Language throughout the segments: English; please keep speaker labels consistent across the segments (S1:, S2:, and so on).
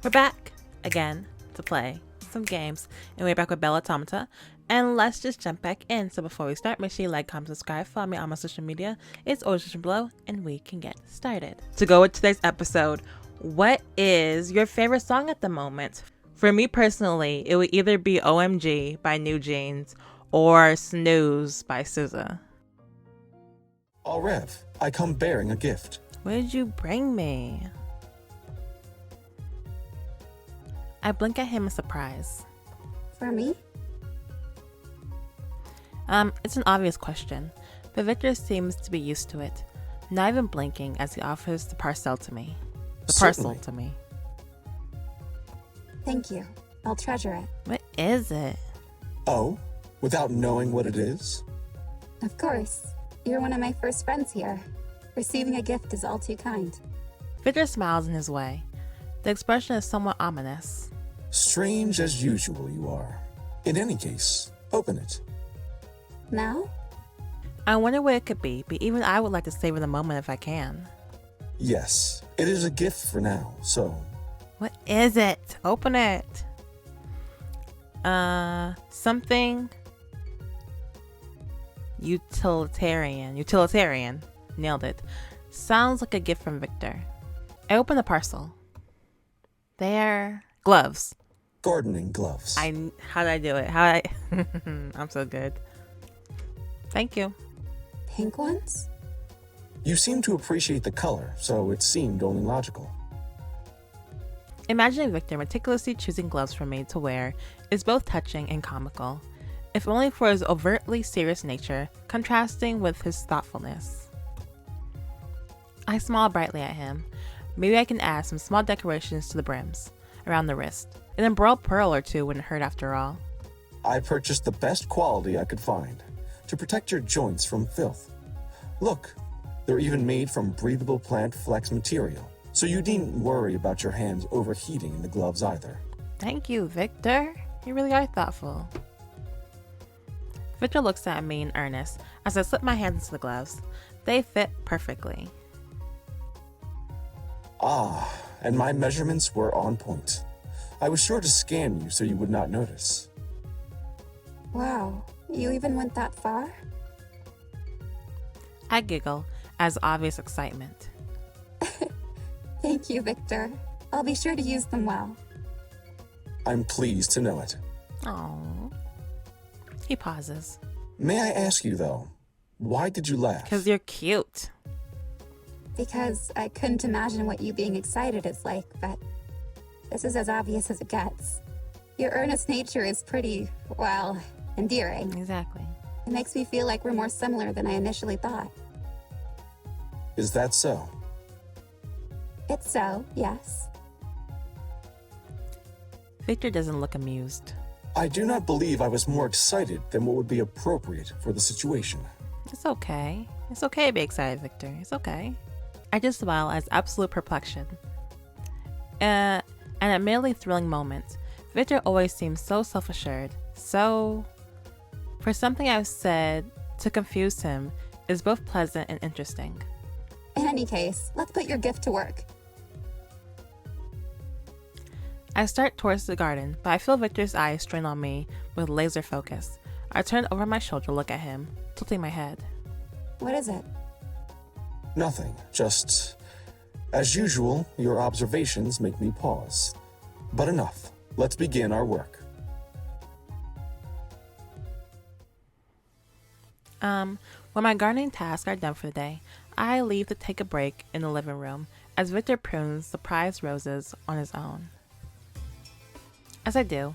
S1: We're back again to play some games, and we're back with Belle Automata. And let's just jump back in. So before we start, make sure you like, comment, subscribe, follow me on my social media. It's always just below, and we can get started. To go with today's episode, what is your favorite song at the moment? For me personally, it would either be OMG by New Jeans or Snooze by SZA.
S2: Aureve, I come bearing a gift.
S1: What did you bring me? I blink at him in surprise.
S3: For me?
S1: It's an obvious question, but Victor seems to be used to it, not even blinking as he offers the parcel to me.
S3: Thank you. I'll treasure it.
S1: What is it?
S2: Oh, without knowing what it is?
S3: Of course. You're one of my first friends here. Receiving a gift is all too kind.
S1: Victor smiles in his way. The expression is somewhat ominous.
S2: Strange as usual you are. In any case, open it.
S3: Now?
S1: I wonder what it could be, but even I would like to savor the moment if I can.
S2: Yes, it is a gift for now, so...
S1: What is it? Open it. Something... Utilitarian. Nailed it. Sounds like a gift from Victor. I open the parcel. They're gloves.
S2: Gardening gloves.
S1: How did I do it? I'm so good. Thank you.
S3: Pink ones?
S2: You seem to appreciate the color, so it seemed only logical.
S1: Imagining Victor meticulously choosing gloves for me to wear is both touching and comical, if only for his overtly serious nature, contrasting with his thoughtfulness. I smile brightly at him. Maybe I can add some small decorations to the brims, around the wrist. An embroiled pearl or two wouldn't hurt after all.
S2: I purchased the best quality I could find, to protect your joints from filth. Look, they're even made from breathable plant flex material, so you needn't worry about your hands overheating in the gloves either.
S1: Thank you, Victor. You really are thoughtful. Victor looks at me in earnest as I slip my hands into the gloves. They fit perfectly.
S2: Ah, and my measurements were on point. I was sure to scan you so you would not notice.
S3: Wow, you even went that far?
S1: I giggle as obvious excitement.
S3: Thank you, Victor. I'll be sure to use them well.
S2: I'm pleased to know it.
S1: Aww. He pauses.
S2: May I ask you, though, why did you laugh?
S1: Because you're cute.
S3: Because I couldn't imagine what you being excited is like, but this is as obvious as it gets. Your earnest nature is pretty, well, endearing.
S1: Exactly.
S3: It makes me feel like we're more similar than I initially thought.
S2: Is that so?
S3: It's so, yes.
S1: Victor doesn't look amused.
S2: I do not believe I was more excited than what would be appropriate for the situation.
S1: It's okay. It's okay to be excited, Victor. It's okay. I just smile as absolute perplexion. An admittedly thrilling moment. Victor always seems so self-assured. So, for something I've said to confuse him is both pleasant and interesting.
S3: In any case, let's put your gift to work.
S1: I start towards the garden, but I feel Victor's eyes strain on me with laser focus. I turn over my shoulder to look at him, tilting my head.
S3: What is it?
S2: Nothing, just... As usual, your observations make me pause. But enough. Let's begin our work.
S1: When my gardening tasks are done for the day, I leave to take a break in the living room as Victor prunes the prized roses on his own. As I do,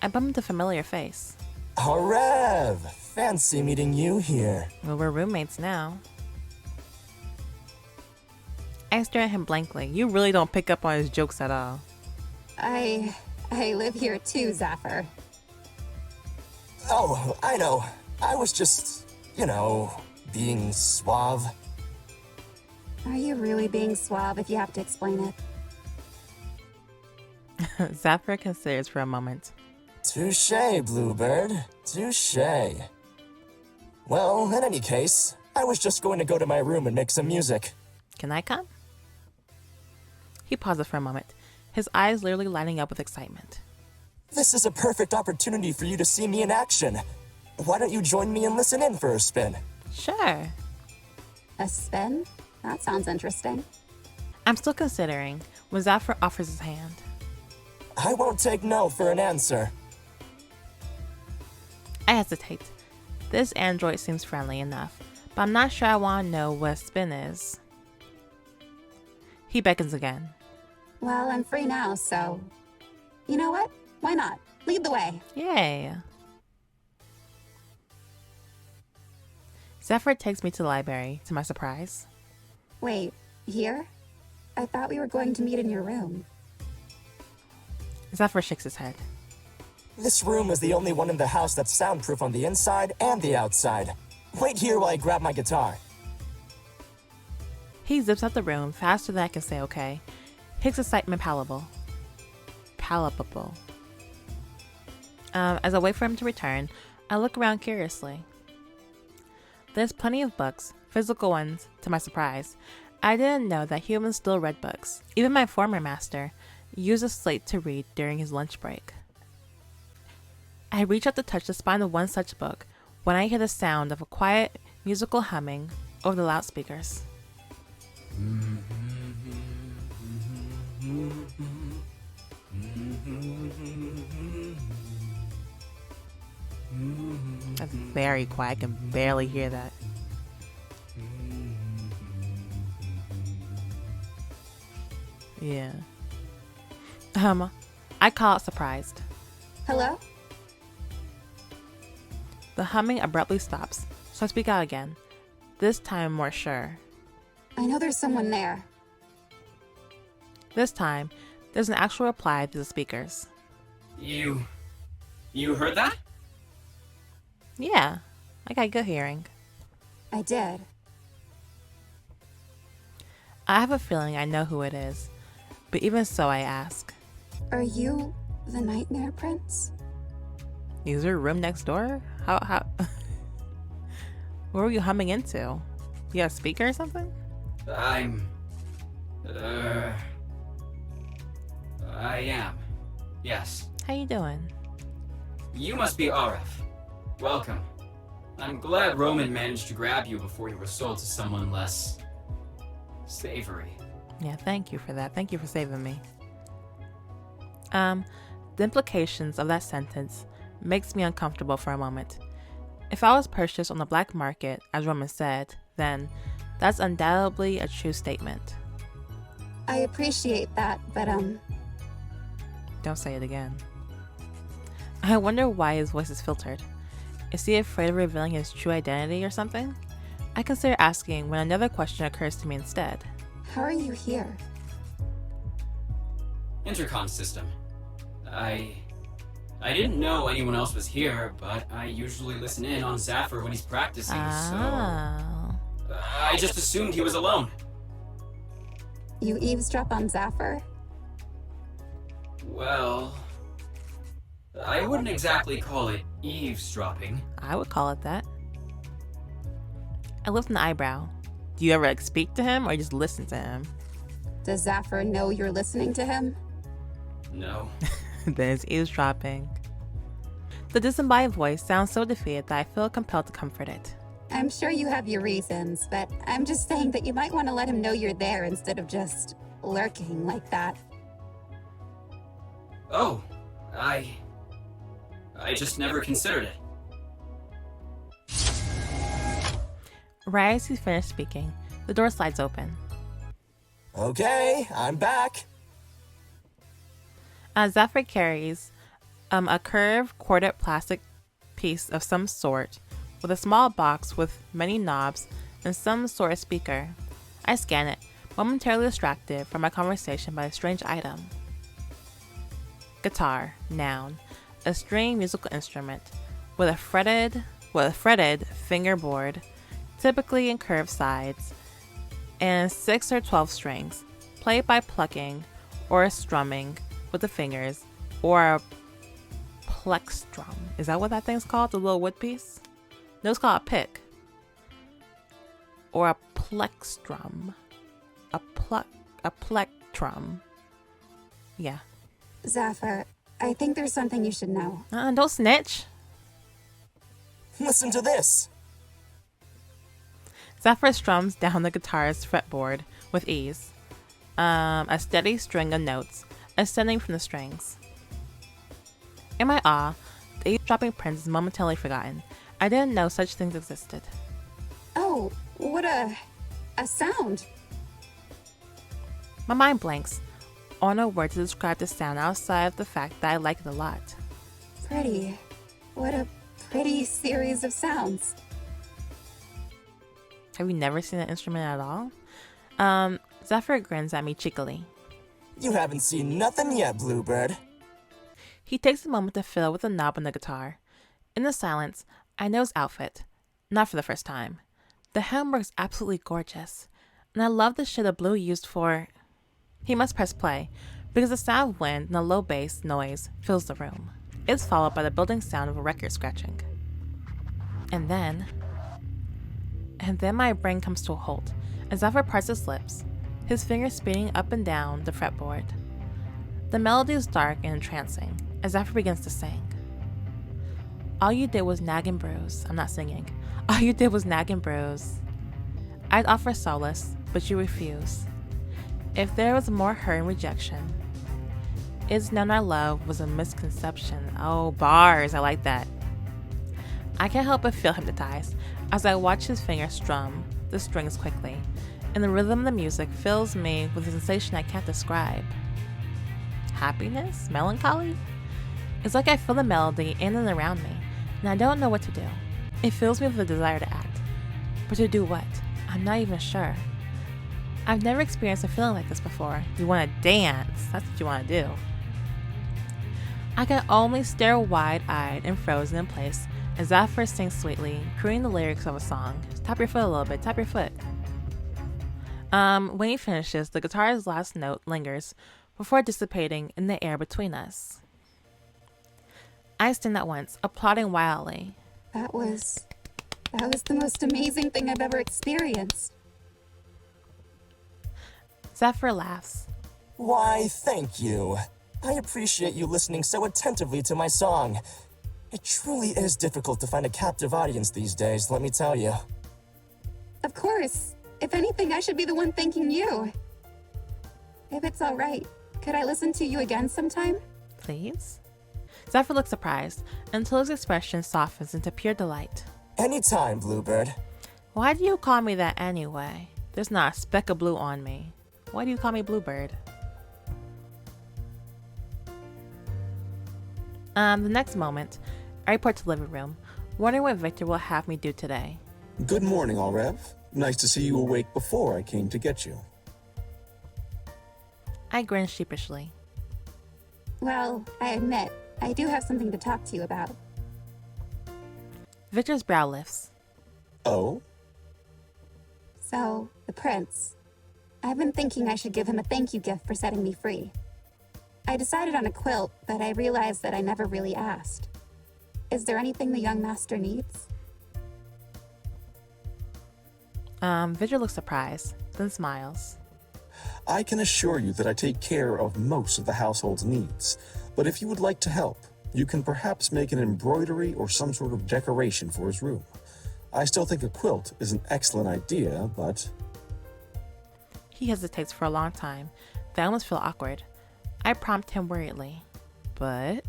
S1: I bump into a familiar face.
S4: Aureve! Fancy meeting you here.
S1: Well, we're roommates now. I stare at him blankly. You really don't pick up on his jokes at all.
S3: I live here too, Zephyr.
S4: Oh, I know. I was just, being suave.
S3: Are you really being suave if you have to explain it?
S1: Zephyr considers for a moment.
S4: Touché, Bluebird. Touché. Well, in any case, I was just going to go to my room and make some music.
S1: Can I come? He pauses for a moment. his eyes literally lighting up with excitement.
S4: This is a perfect opportunity for you to see me in action. Why don't you join me and listen in for a spin?
S1: Sure.
S3: A spin? That sounds interesting.
S1: I'm still considering when Zephyr offers his hand.
S4: I won't take no for an answer.
S1: I hesitate. This android seems friendly enough, but I'm not sure I want to know what a spin is. He beckons again.
S3: Well, I'm free now, so... You know what? Why not? Lead the way.
S1: Yay. Zephyr takes me to the library, to my surprise.
S3: Wait, here? I thought we were going to meet in your room.
S1: Zephyr shakes his head.
S4: This room is the only one in the house that's soundproof on the inside and the outside. Wait here while I grab my guitar.
S1: He zips out the room faster than I can say okay. His excitement palpable. As I wait for him to return, I look around curiously. There's plenty of books, physical ones, to my surprise. I didn't know that humans still read books. Even my former master used a slate to read during his lunch break. I reach out to touch the spine of one such book when I hear the sound of a quiet, musical humming over the loudspeakers. That's very quiet. I can barely hear that. Yeah. I call out surprised.
S3: Hello?
S1: The humming abruptly stops, so I speak out again, this time more sure.
S3: I know there's someone there.
S1: This time, there's an actual reply to the speakers.
S5: You heard that?
S1: Yeah, I got good hearing.
S3: I did.
S1: I have a feeling I know who it is, but even so I ask.
S3: Are you the Nightmare Prince?
S1: Is there a room next door? How? What were you humming into? You got a speaker or something?
S5: I am. Yes.
S1: How you doing?
S5: You must be Aureve. Welcome. I'm glad Roman managed to grab you before you were sold to someone less savory.
S1: Yeah, thank you for that. Thank you for saving me. The implications of that sentence makes me uncomfortable for a moment. If I was purchased on the black market, as Roman said, then that's undoubtedly a true statement.
S3: I appreciate that, but
S1: Don't say it again. I wonder why his voice is filtered. Is he afraid of revealing his true identity or something? I consider asking when another question occurs to me instead.
S3: how are you here?
S5: Intercom system. I didn't know anyone else was here, but I usually listen in on Zephyr when he's practicing, so I just assumed he was alone.
S3: You eavesdrop on Zephyr?
S5: Well, I wouldn't exactly call it eavesdropping.
S1: I would call it that. I lift an eyebrow. Do you ever speak to him or just listen to him?
S3: Does Zephyr know you're listening to him?
S5: No.
S1: Then it's eavesdropping. The disembodied voice sounds so defeated that I feel compelled to comfort it.
S3: I'm sure you have your reasons, but I'm just saying that you might want to let him know you're there instead of just lurking like that.
S5: Oh, I just never considered it.
S1: Right as he's finished speaking, the door slides open.
S4: Okay, I'm back.
S1: Zephyr carries a curved, corded plastic piece of some sort with a small box with many knobs and some sort of speaker. I scan it, momentarily distracted from my conversation by a strange item. Guitar, noun, a string musical instrument with a fretted fingerboard, typically in curved sides, and 6 or 12 strings, played by plucking or strumming with the fingers, or a plexstrum. Is that what that thing's called? The little wood piece? No, it's called a pick. Or a plexstrum. A plectrum. Yeah.
S3: Zephyr, I think there's something you should know.
S1: Don't snitch.
S4: Listen to this!
S1: Zephyr strums down the guitar's fretboard with ease. A steady string of notes ascending from the strings. In my awe, the eavesdropping prince is momentarily forgotten. I didn't know such things existed.
S3: Oh, what a sound.
S1: My mind blanks on a word to describe the sound outside of the fact that I like it a lot.
S3: Pretty. What a pretty series of sounds.
S1: Have you never seen an instrument at all? Zephyr grins at me cheekily.
S4: You haven't seen nothing yet, Bluebird.
S1: He takes a moment to fiddle with the knob on the guitar. In the silence, I know his outfit. Not for the first time. The hem works absolutely gorgeous. And I love the shade of blue used for... He must press play, because the sound of wind and a low bass noise fills the room. It's followed by the building sound of a record scratching. And then my brain comes to a halt as Zephyr parts his lips, his fingers speeding up and down the fretboard. The melody is dark and entrancing as Zephyr begins to sing. All you did was nag and bruise. I'm not singing. All you did was nag and bruise. I'd offer solace, but you refuse. If there was more hurt and rejection, it's known our love was a misconception. Oh, bars, I like that. I can't help but feel hypnotized as I watch his fingers strum the strings quickly, and the rhythm of the music fills me with a sensation I can't describe. Happiness? Melancholy? It's like I feel the melody in and around me, and I don't know what to do. It fills me with a desire to act. But to do what? I'm not even sure. I've never experienced a feeling like this before. You want to dance. That's what you want to do. I can only stare wide-eyed and frozen in place as Zephyr sings sweetly, crooning the lyrics of a song. Tap your foot a little bit. Tap your foot. When he finishes, the guitar's last note lingers before dissipating in the air between us. I stand at once, applauding wildly.
S3: That was the most amazing thing I've ever experienced.
S1: Zephyr laughs.
S4: Why, thank you. I appreciate you listening so attentively to my song. It truly is difficult to find a captive audience these days, let me tell you.
S3: Of course. If anything, I should be the one thanking you. If it's all right, could I listen to you again sometime?
S1: Please? Zephyr looks surprised until his expression softens into pure delight.
S4: Anytime, Bluebird.
S1: Why do you call me that anyway? There's not a speck of blue on me. Why do you call me Bluebird? The next moment, I report to the living room, wondering what Victor will have me do today.
S2: Good morning, Aureve. Nice to see you awake before I came to get you.
S1: I grin sheepishly.
S3: Well, I admit, I do have something to talk to you about.
S1: Victor's brow lifts.
S2: Oh?
S3: So, the prince. I've been thinking I should give him a thank you gift for setting me free. I decided on a quilt, but I realized that I never really asked. Is there anything the young master needs?
S1: Victor looks surprised, then smiles.
S2: I can assure you that I take care of most of the household's needs, but if you would like to help, you can perhaps make an embroidery or some sort of decoration for his room. I still think a quilt is an excellent idea, but...
S1: He hesitates for a long time. They almost feel awkward. I prompt him worriedly. But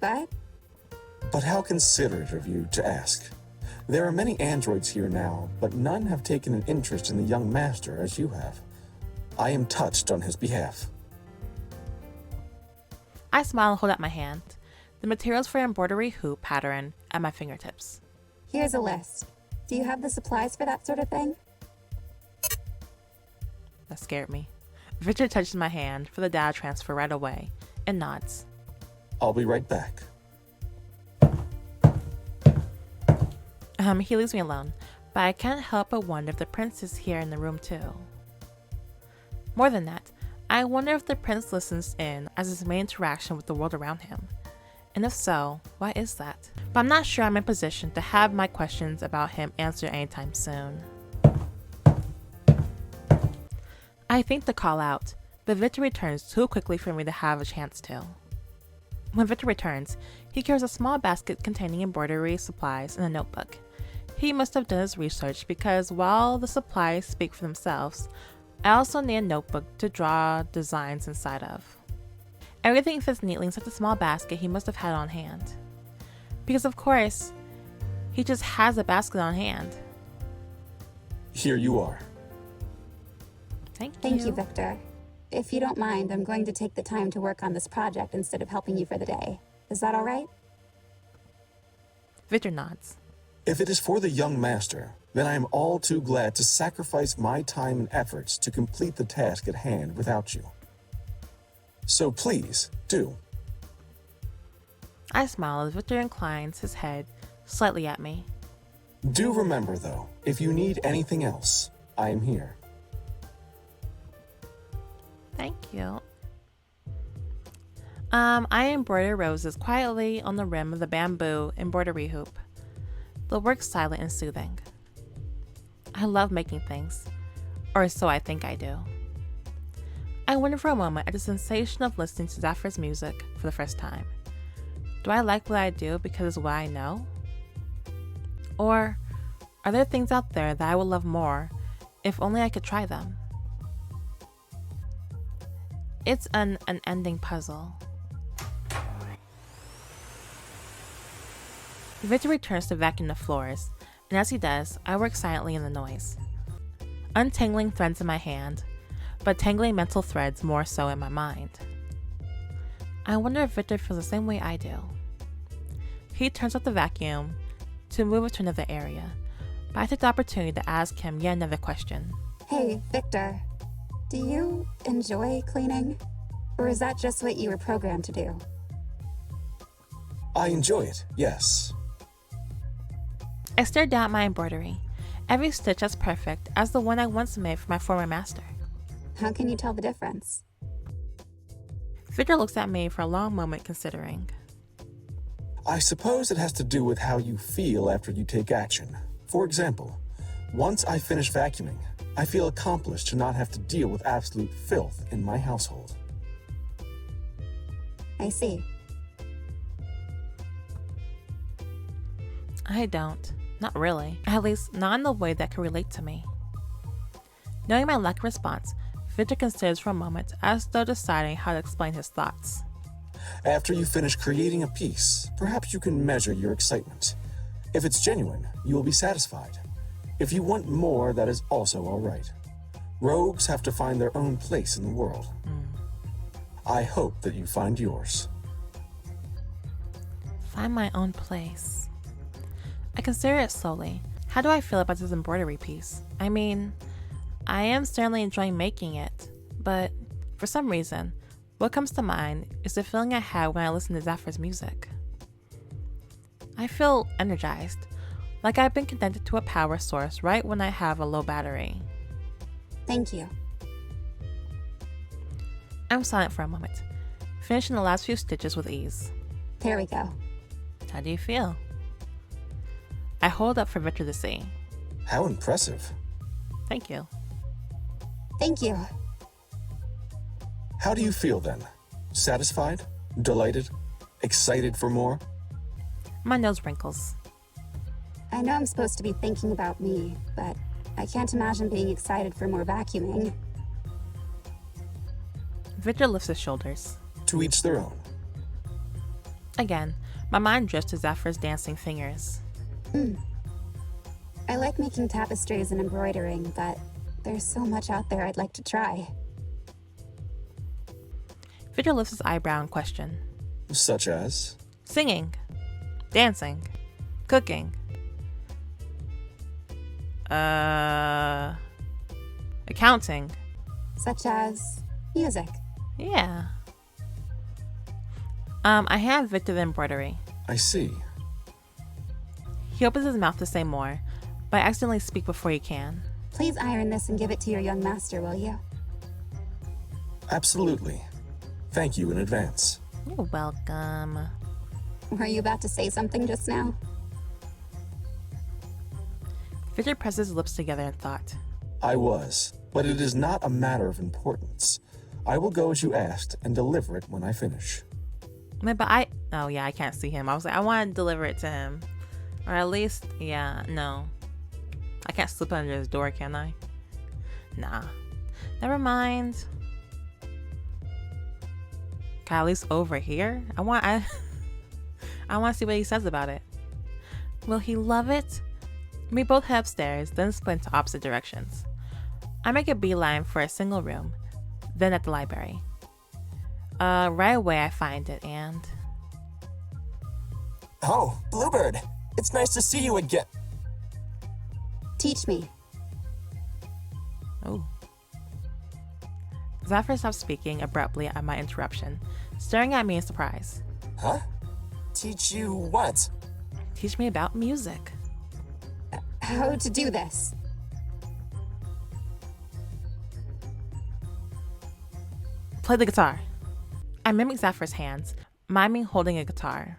S2: But how considerate of you to ask. There are many androids here now, but none have taken an interest in the young master as you have. I am touched on his behalf.
S1: I smile and hold out my hand. The materials for embroidery hoop pattern at my fingertips.
S3: Here's a list. Do you have the supplies for that sort of thing?
S1: That scared me. Victor touches my hand for the data transfer right away and nods.
S2: I'll be right back.
S1: He leaves me alone, but I can't help but wonder if the prince is here in the room too. More than that, I wonder if the prince listens in as his main interaction with the world around him. And if so, why is that? But I'm not sure I'm in position to have my questions about him answered anytime soon. I think to call out, but Victor returns too quickly for me to have a chance to. When Victor returns, he carries a small basket containing embroidery supplies and a notebook. He must have done his research because while the supplies speak for themselves, I also need a notebook to draw designs inside of. Everything fits neatly in such a small basket he must have had on hand. Because of course, he just has a basket on hand.
S2: Here you are.
S3: Thank you, Victor. If you don't mind, I'm going to take the time to work on this project instead of helping you for the day. Is that all right?
S1: Victor nods.
S2: If it is for the young master, then I am all too glad to sacrifice my time and efforts to complete the task at hand without you. So please, do.
S1: I smile as Victor inclines his head slightly at me.
S2: Do remember, though, if you need anything else, I am here.
S1: Thank you. I embroider roses quietly on the rim of the bamboo embroidery hoop. The work's silent and soothing. I love making things, or so I think I do. I wonder for a moment at the sensation of listening to Zephyr's music for the first time. Do I like what I do because it's what I know? Or are there things out there that I would love more if only I could try them? It's an unending puzzle. Victor returns to vacuum the floors, and as he does, I work silently in the noise. Untangling threads in my hand, but tangling mental threads more so in my mind. I wonder if Victor feels the same way I do. He turns off the vacuum to move it to another area, but I take the opportunity to ask him yet another question.
S3: Hey, Victor. Do you enjoy cleaning? Or is that just what you were programmed to do?
S2: I enjoy it, yes.
S1: I stare down at my embroidery, every stitch as perfect as the one I once made for my former master.
S3: How can you tell the difference?
S1: Victor looks at me for a long moment considering.
S2: I suppose it has to do with how you feel after you take action. For example, once I finish vacuuming, I feel accomplished to not have to deal with absolute filth in my household.
S3: I see.
S1: I don't. Not really. At least, not in the way that can relate to me. Knowing my lack of response, Victor considers for a moment as though deciding how to explain his thoughts.
S2: After you finish creating a piece, perhaps you can measure your excitement. If it's genuine, you will be satisfied. If you want more, that is also all right. Rogues have to find their own place in the world. I hope that you find yours.
S1: Find my own place. I consider it slowly. How do I feel about this embroidery piece? I mean, I am certainly enjoying making it, but for some reason, what comes to mind is the feeling I had when I listened to Zephyr's music. I feel energized, like I've been connected to a power source right when I have a low battery.
S3: Thank you.
S1: I'm silent for a moment, finishing the last few stitches with ease.
S3: There we go.
S1: How do you feel? I hold up for Victor to see.
S2: How impressive.
S1: Thank you.
S3: Thank you.
S2: How do you feel then? Satisfied? Delighted? Excited for more?
S1: My nose wrinkles.
S3: I know I'm supposed to be thinking about me, but I can't imagine being excited for more vacuuming.
S1: Victor lifts his shoulders.
S2: To each their own.
S1: Again, my mind drifts to Zephyr's dancing fingers.
S3: I like making tapestries and embroidering, but there's so much out there I'd like to try.
S1: Victor lifts his eyebrow in question.
S2: Such as?
S1: Singing. Dancing. Cooking. Accounting.
S3: Such as music.
S1: Yeah. I hand Victor the embroidery.
S2: I see.
S1: He opens his mouth to say more, but I accidentally speak before he can.
S3: Please iron this and give it to your young master, will you?
S2: Absolutely. Thank you in advance.
S1: You're welcome.
S3: Were you about to say something just now?
S1: Victor presses his lips together in thought.
S2: I was, but it is not a matter of importance. I will go as you asked and deliver it when I finish.
S1: But oh yeah, I can't see him. I was like, I want to deliver it to him. Or at least, yeah, no. I can't slip under his door, can I? Nah. Never mind. Can I at least over here? I want to see what he says about it. Will he love it? We both head upstairs, then split into opposite directions. I make a beeline for a single room, then at the library. Right away I find it and...
S4: Oh, Bluebird! It's nice to see you again.
S3: Teach me.
S1: Oh. Zephyr stops speaking abruptly at my interruption, staring at me in surprise.
S4: Huh? Teach you what?
S1: Teach me about music.
S3: How to do this?
S1: Play the guitar. I mimic Zephyr's hands, miming holding a guitar.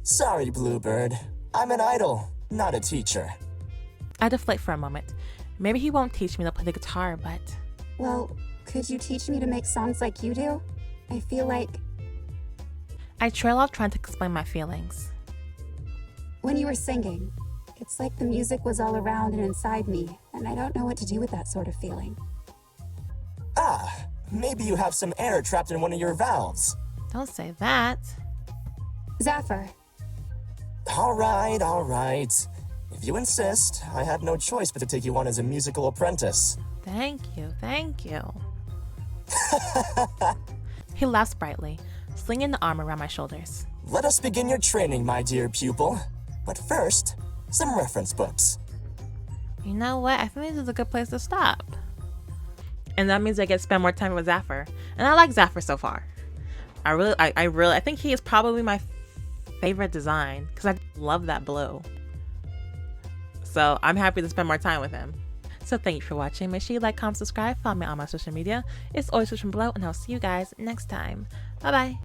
S4: Sorry, Bluebird. I'm an idol, not a teacher.
S1: I deflate for a moment. Maybe he won't teach me to play the guitar, but...
S3: Well, could you teach me to make songs like you do? I feel like...
S1: I trail off trying to explain my feelings.
S3: When you were singing, it's like the music was all around and inside me, and I don't know what to do with that sort of feeling.
S4: Ah, maybe you have some air trapped in one of your valves.
S1: Don't say that.
S3: Zephyr,
S4: All right. If you insist, I had no choice but to take you on as a musical apprentice.
S1: Thank you. He laughs brightly, slinging the arm around my shoulders.
S4: Let us begin your training, my dear pupil. But first, some reference books.
S1: You know what? I think this is a good place to stop. And that means I get to spend more time with Zephyr. And I like Zephyr so far. I think he is probably my favorite design because I love that blue. So I'm happy to spend more time with him. So thank you for watching. Make sure you like, comment, subscribe, follow me on my social media. It's always switching below, and I'll see you guys next time. Bye bye.